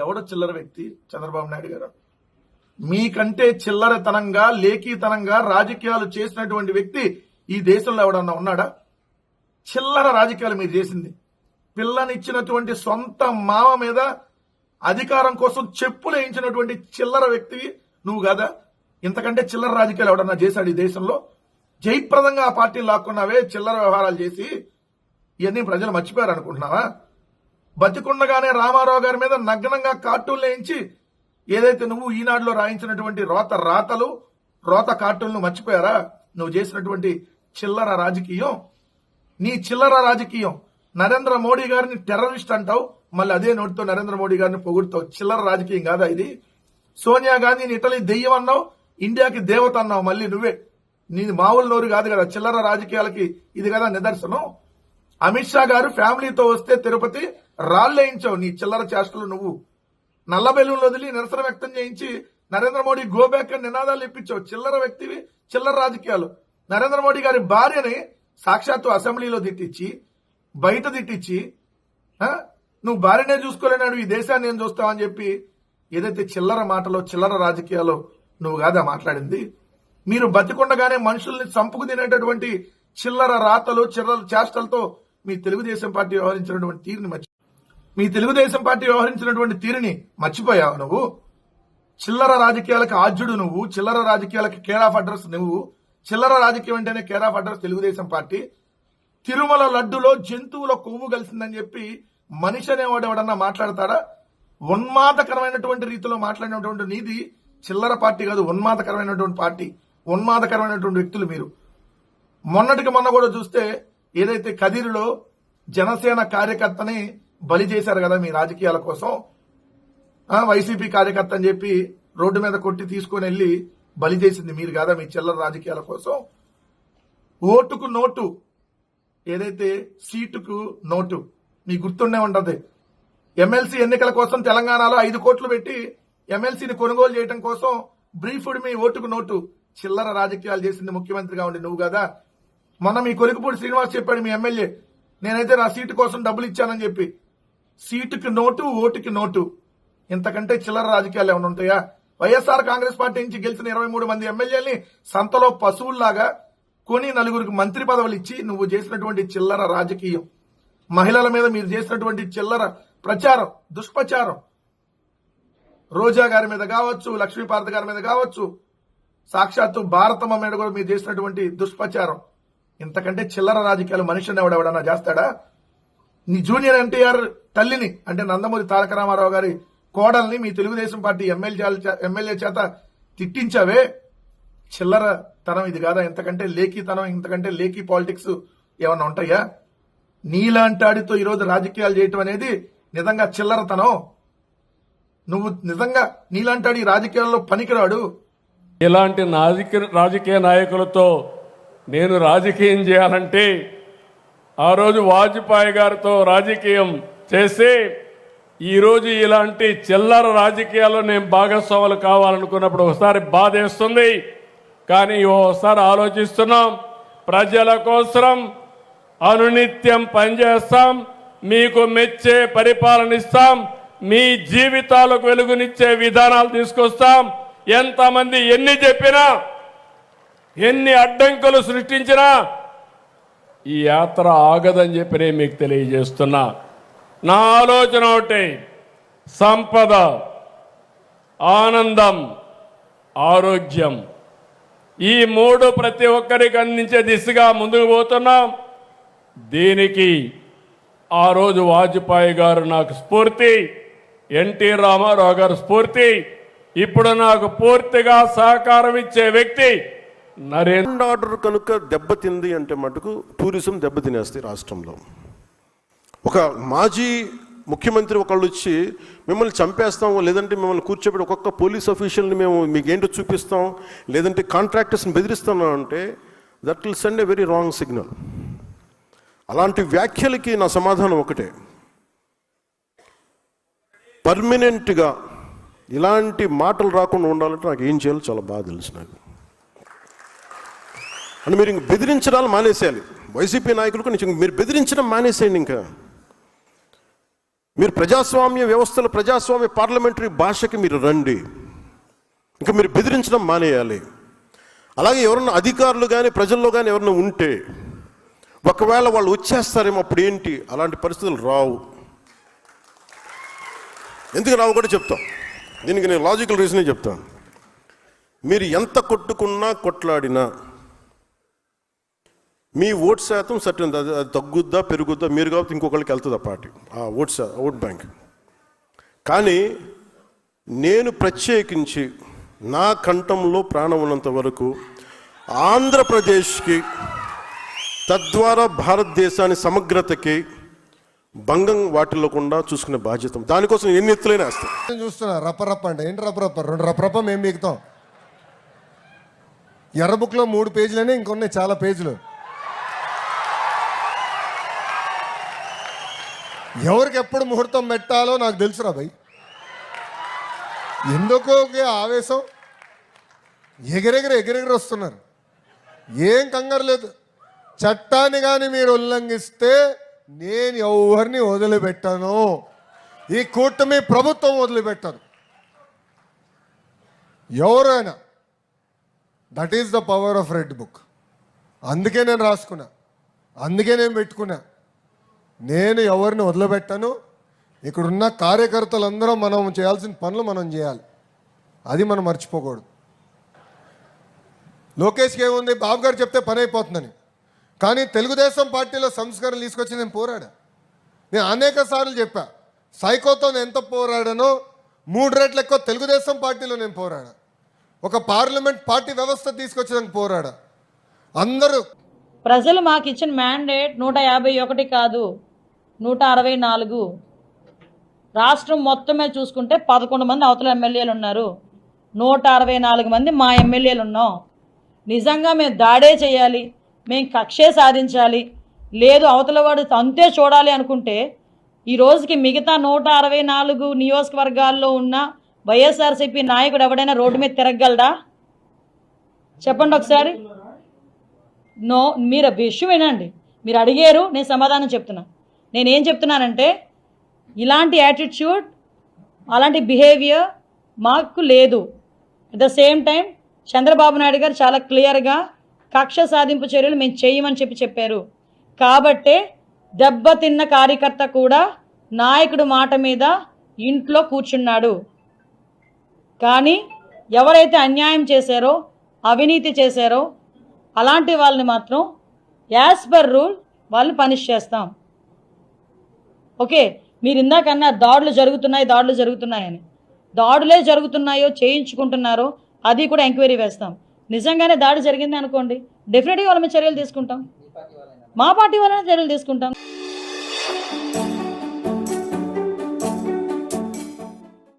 ఎవడో చిల్లర వ్యక్తి చంద్రబాబు నాయుడు గారు? మీకంటే చిల్లరతనంగా లేఖీతనంగా రాజకీయాలు చేసినటువంటి వ్యక్తి ఈ దేశంలో ఎవడన్నా ఉన్నాడా? చిల్లర రాజకీయాలు మీరు చేసింది. పిల్లనిచ్చినటువంటి సొంత మామ మీద అధికారం కోసం చెప్పులు వేయించినటువంటి చిల్లర వ్యక్తివి నువ్వు కదా. ఇంతకంటే చిల్లర రాజకీయాలు ఎవడన్నా చేశాడు ఈ దేశంలో? జయప్రదంగా ఆ పార్టీని లాక్కున్నావే, చిల్లర వ్యవహారాలు చేసి ఇవన్నీ ప్రజలు మర్చిపోయారు అనుకుంటున్నావా? బతికుండగానే రామారావు గారి మీద నగ్నంగా కార్టూన్లు వేయించి ఏదైతే నువ్వు ఈనాడులో రాయించినటువంటి రోత కార్టూన్లు మర్చిపోయారా? నువ్వు చేసినటువంటి చిల్లర రాజకీయం, నీ చిల్లర రాజకీయం. నరేంద్ర మోడీ గారిని టెర్రరిస్ట్ అంటావు, మళ్ళీ అదే నోటితో నరేంద్ర మోడీ గారిని పొగుడుతావు. చిల్లర రాజకీయం కాదా ఇది? సోనియా గాంధీని ఇటలీ దెయ్యం అన్నావు, ఇండియాకి దేవత అన్నావు. మళ్ళీ నువ్వే, నీది మామూలు నోరు కాదు కదా. చిల్లర రాజకీయాలకి ఇది కదా నిదర్శనం. అమిత్ షా గారు ఫ్యామిలీతో వస్తే తిరుపతి రాళ్లేయించావు. నీ చిల్లర చేష్టలు నువ్వు. నల్ల బెలూన్లు వదిలి నిరసన వ్యక్తం చేయించి నరేంద్ర మోడీ గో బ్యాక్ అని నినాదాలు ఇప్పించావు. చిల్లర వ్యక్తివి, చిల్లర రాజకీయాలు. నరేంద్ర మోడీ గారి భార్యని సాక్షాత్తు అసెంబ్లీలో తిట్టించి, బయట తిట్టించి, నువ్వు భార్యనే చూసుకోలేనాడు, ఈ దేశాన్ని ఏం చూస్తావని చెప్పి ఏదైతే చిల్లర మాటలో చిల్లర రాజకీయాలు నువ్వు కాదా మాట్లాడింది? మీరు బతికుండగానే మనుషుల్ని చంపుకు తినేటటువంటి చిల్లర రాతలు, చిల్లర చేష్టలతో మీ తెలుగుదేశం పార్టీ వ్యవహరించినటువంటి తీరుని మర్చిపోయావు నువ్వు. చిల్లర రాజకీయాలకు ఆద్యుడు నువ్వు, చిల్లర రాజకీయాలకు కేర్ ఆఫ్ అడ్రస్ నువ్వు. చిల్లర రాజకీయం అంటేనే care of address Telugu Desam party. Tirumala లడ్డులో జంతువుల కొవ్వు కలిసిందని చెప్పి మనిషి అనేవాడు ఎవడన్నా మాట్లాడతాడా? ఉన్మాదకరమైనటువంటి రీతిలో మాట్లాడినటువంటి నీది చిల్లర పార్టీ కాదు, ఉన్మాదకరమైనటువంటి పార్టీ, ఉన్మాదకరమైనటువంటి వ్యక్తులు మీరు. మొన్నటికి మొన్న కూడా చూస్తే ఏదైతే కదిరిలో జనసేన కార్యకర్తని బలి చేశారు కదా మీ రాజకీయాల కోసం. వైసీపీ కార్యకర్త అని చెప్పి రోడ్డు మీద కొట్టి తీసుకుని వెళ్లి బలి చేసింది మీరు కాదా మీ చిల్లర రాజకీయాల కోసం? ఓటుకు నోటు, ఏదైతే సీటుకు నోటు మీ గుర్తుండే ఉంటది. ఎమ్మెల్సీ ఎన్నికల కోసం తెలంగాణలో 5 కోట్లు పెట్టి ఎమ్మెల్సీని కొనుగోలు చేయడం కోసం బ్రీఫ్డ్ మీ ఓటుకు నోటు. చిల్లర రాజకీయాలు చేసింది ముఖ్యమంత్రిగా ఉండి నువ్వు కదా. మొన్న మీ కొలికపూడి శ్రీనివాస్ చెప్పాడు, మీ ఎమ్మెల్యే, నేనైతే నా సీటు కోసం డబ్బులు ఇచ్చానని చెప్పి. సీటుకి నోటు, ఓటుకి నోటు. ఇంతకంటే చిల్లర రాజకీయాలు ఏమైనా ఉంటాయా? వైఎస్ఆర్ కాంగ్రెస్ పార్టీ నుంచి గెలిచిన 23 మంది ఎమ్మెల్యేలని సంతలో పశువుల్లాగా కొని 4 మంత్రి పదవులు ఇచ్చి నువ్వు చేసినటువంటి చిల్లర రాజకీయం, మహిళల మీద మీరు చేసినటువంటి చిల్లర ప్రచారం, దుష్ప్రచారం, రోజా గారి మీద కావచ్చు, లక్ష్మీపార్వతి గారి మీద కావచ్చు, సాక్షాత్తు భారతమ్మ మీద కూడా మీరు చేసినటువంటి దుష్ప్రచారం. ఇంతకంటే చిల్లర రాజకీయాలు మనిషిని ఎవడెవడన్నా చేస్తాడా? నీ జూనియర్ ఎన్టీఆర్ తల్లిని అంటే నందమూరి తారక రామారావు గారి కోడల్ని మీ తెలుగుదేశం పార్టీ ఎమ్మెల్యే చేత తిట్టించావే. చిల్లర తనం ఇది కాదా? ఇంతకంటే లేఖీతనం, ఇంతకంటే లేఖీ పాలిటిక్స్ ఏమన్నా ఉంటాయా? నీలాంటాడితో ఈరోజు రాజకీయాలు చేయటం అనేది నిజంగా చిల్లరతనం. నువ్వు నిజంగా నీలాంటాడు ఈ రాజకీయాల్లో పనికిరాడు. ఇలాంటి రాజకీయ నాయకులతో నేను రాజకీయం చేయాలంటే ఆ రోజు వాజ్పేయి గారితో రాజకీయం చేసి ఈరోజు ఇలాంటి చిల్లర రాజకీయాల్లో నేను భాగస్వాములు కావాలనుకున్నప్పుడు ఒకసారి బాధేస్తుంది. కానీ ఓసారి ఆలోచిస్తున్నాం, ప్రజల కోసం అనునిత్యం పనిచేస్తాం, మీకు మెచ్చే పరిపాలన ఇస్తాం, మీ జీవితాలకు వెలుగునిచ్చే విధానాలు తీసుకొస్తాం. ఎంతమంది ఎన్ని చెప్పినా, ఎన్ని అడ్డంకులు సృష్టించినా ఈ యాత్ర ఆగదని చెప్పి నేను మీకు తెలియజేస్తున్నా. నా ఆలోచన ఒకటి, సంపద, ఆనందం, ఆరోగ్యం, ఈ 3 ప్రతి ఒక్కరికి అందించే దిశగా ముందుకు పోతున్నాం. దీనికి ఆ రోజు వాజ్పేయి గారు నాకు స్ఫూర్తి, ఎన్టీ రామారావు గారు స్ఫూర్తి. ఇప్పుడు నాకు పూర్తిగా సహకారం ఇచ్చే వ్యక్తి నరేంద్ర. ఆర్డర్ కనుక దెబ్బతింది అంటే మటుకు టూరిజం దెబ్బతినేస్తాయి రాష్ట్రంలో. ఒక మాజీ ముఖ్యమంత్రి ఒకళ్ళు వచ్చి మిమ్మల్ని చంపేస్తాం, లేదంటే మిమ్మల్ని కూర్చోబెట్టి ఒక్కొక్క పోలీస్ ఆఫీషియల్ని మేము మీకేంటో చూపిస్తాం, లేదంటే కాంట్రాక్టర్స్ని బెదిరిస్తాం అంటే that will send a very wrong signal. అలాంటి వ్యాఖ్యలకి నా సమాధానం ఒకటే, పర్మనెంట్గా ఇలాంటి మాటలు రాకుండా ఉండాలంటే నాకు ఏం చేయాలో చాలా బాగా తెలుసు నాకు. అని మీరు ఇంక బెదిరించడాలు మానేసేయాలి. వైసీపీ నాయకులకు మీరు బెదిరించడం మానేసేయండి. ఇంకా మీరు ప్రజాస్వామ్య వ్యవస్థలో ప్రజాస్వామ్య పార్లమెంటరీ భాషకి మీరు రండి. ఇంకా మీరు బెదిరించడం మానేయాలి. అలాగే ఎవరన్నా అధికారులు కానీ ప్రజల్లో కానీ ఎవరన్నా ఉంటే ఒకవేళ వాళ్ళు వచ్చేస్తారేమో అప్పుడు ఏంటి, అలాంటి పరిస్థితులు రావు. ఎందుకు రావు కూడా చెప్తాం. దీనికి నేను లాజికల్ రీజనే చెప్తాను. మీరు ఎంత కొట్టుకున్నా కొట్లాడినా మీ ఓట్ శాతం సర్టన్, అది తగ్గుద్దా పెరుగుద్దా మీరు కాబట్టి ఇంకొకరికి వెళ్తుంది ఆ పార్టీ, ఆ ఓట్ బ్యాంక్. కానీ నేను ప్రత్యేకించి నా కంఠంలో ప్రాణం ఉన్నంత వరకు ఆంధ్రప్రదేశ్కి, తద్వారా భారతదేశాన్ని సమగ్రతకి భంగం వాటిల్లకుండా చూసుకునే బాధ్యత. దానికోసం ఎన్ని ఎత్తులైనా వేస్తాం. చూస్తున్నా రప్పరప్ప అంటే ఏంటి రప్పరప్ప, 2 రప్పరప్ప మేము మిగుతాం. ఎర్ర బుక్లో 3 పేజీలనే, ఇంకొన్నాయి చాలా పేజీలు. ఎవరికి ఎప్పుడు ముహూర్తం పెట్టాలో నాకు తెలుసురా భయ్. ఎందుకో ఆవేశం, ఎగిరెగిరి వస్తున్నారు. ఏం కంగారు లేదు. చట్టాన్ని కానీ మీరు ఉల్లంఘిస్తే నేను ఎవరిని వదిలిపెట్టాను, ఈ కూటమి ప్రభుత్వం వదిలిపెట్టదు. ఎవరైనా, that is the power of red book. అందుకే నేను రాసుకున్నా, అందుకే నేను పెట్టుకున్నా. నేను ఎవరిని వదిలిపెట్టాను. ఇక్కడున్న కార్యకర్తలందరం మనం చేయాల్సిన పనులు మనం చేయాలి, అది మనం మర్చిపోకూడదు. లోకేష్కి ఏముంది, బాబు గారు చెప్తే పని అయిపోతుందని. కానీ తెలుగుదేశం పార్టీలో సంస్కరణలు తీసుకొచ్చి నేను పోరాడా. నేను అనేక సార్లు చెప్పా, సైకోతో నేను ఎంత పోరాడానో 3 రెట్లు ఎక్కువ తెలుగుదేశం పార్టీలో నేను పోరాడా. ఒక పార్లమెంట్ పార్టీ వ్యవస్థ తీసుకొచ్చేదానికి పోరాడా. అందరూ ప్రజలు మాకు ఇచ్చిన మ్యాండేట్ 151 కాదు, 164. రాష్ట్రం మొత్తమే చూసుకుంటే 11 మంది అవతల ఎమ్మెల్యేలు ఉన్నారు, 164 మంది మా ఎమ్మెల్యేలు ఉన్నాం. నిజంగా మేము దాడే చేయాలి, మేము కక్షే సాధించాలి, లేదు అవతల వాడు అంతే చూడాలి అనుకుంటే ఈ రోజుకి మిగతా 164 నియోజకవర్గాల్లో ఉన్న వైఎస్ఆర్సీపీ నాయకుడు ఎవడైనా రోడ్డు మీద తిరగలడా? చెప్పండి ఒకసారి. మీరు విషయం వినండి. మీరు అడిగారు, నేను సమాధానం చెప్తున్నా. నేనేం చెప్తున్నానంటే, ఇలాంటి యాటిట్యూడ్, అలాంటి బిహేవియర్ మాకు లేదు. At the same time Chandrababu Naidu గారు చాలా క్లియర్గా కక్ష సాధింపు చర్యలు మేము చేయమని చెప్పారు. కాబట్టే దెబ్బతిన్న కార్యకర్త కూడా నాయకుడు మాట మీద ఇంట్లో కూర్చున్నాడు. కానీ ఎవరైతే అన్యాయం చేశారో, అవినీతి చేశారో అలాంటి వాళ్ళని మాత్రం యాజ్ పర్ రూల్ వాళ్ళు పనిష్ చేస్తాం. ఓకే, మీరు ఇందాకన్నా దాడులు జరుగుతున్నాయని. దాడులే జరుగుతున్నాయో చేయించుకుంటున్నారో అది కూడా ఎంక్వైరీ వేస్తాం. నిజంగానే దాడి జరిగింది అనుకోండి, డెఫినెట్గా వాళ్ళ మీద చర్యలు తీసుకుంటాం. మా పార్టీ వాళ్ళనే చర్యలు తీసుకుంటాం.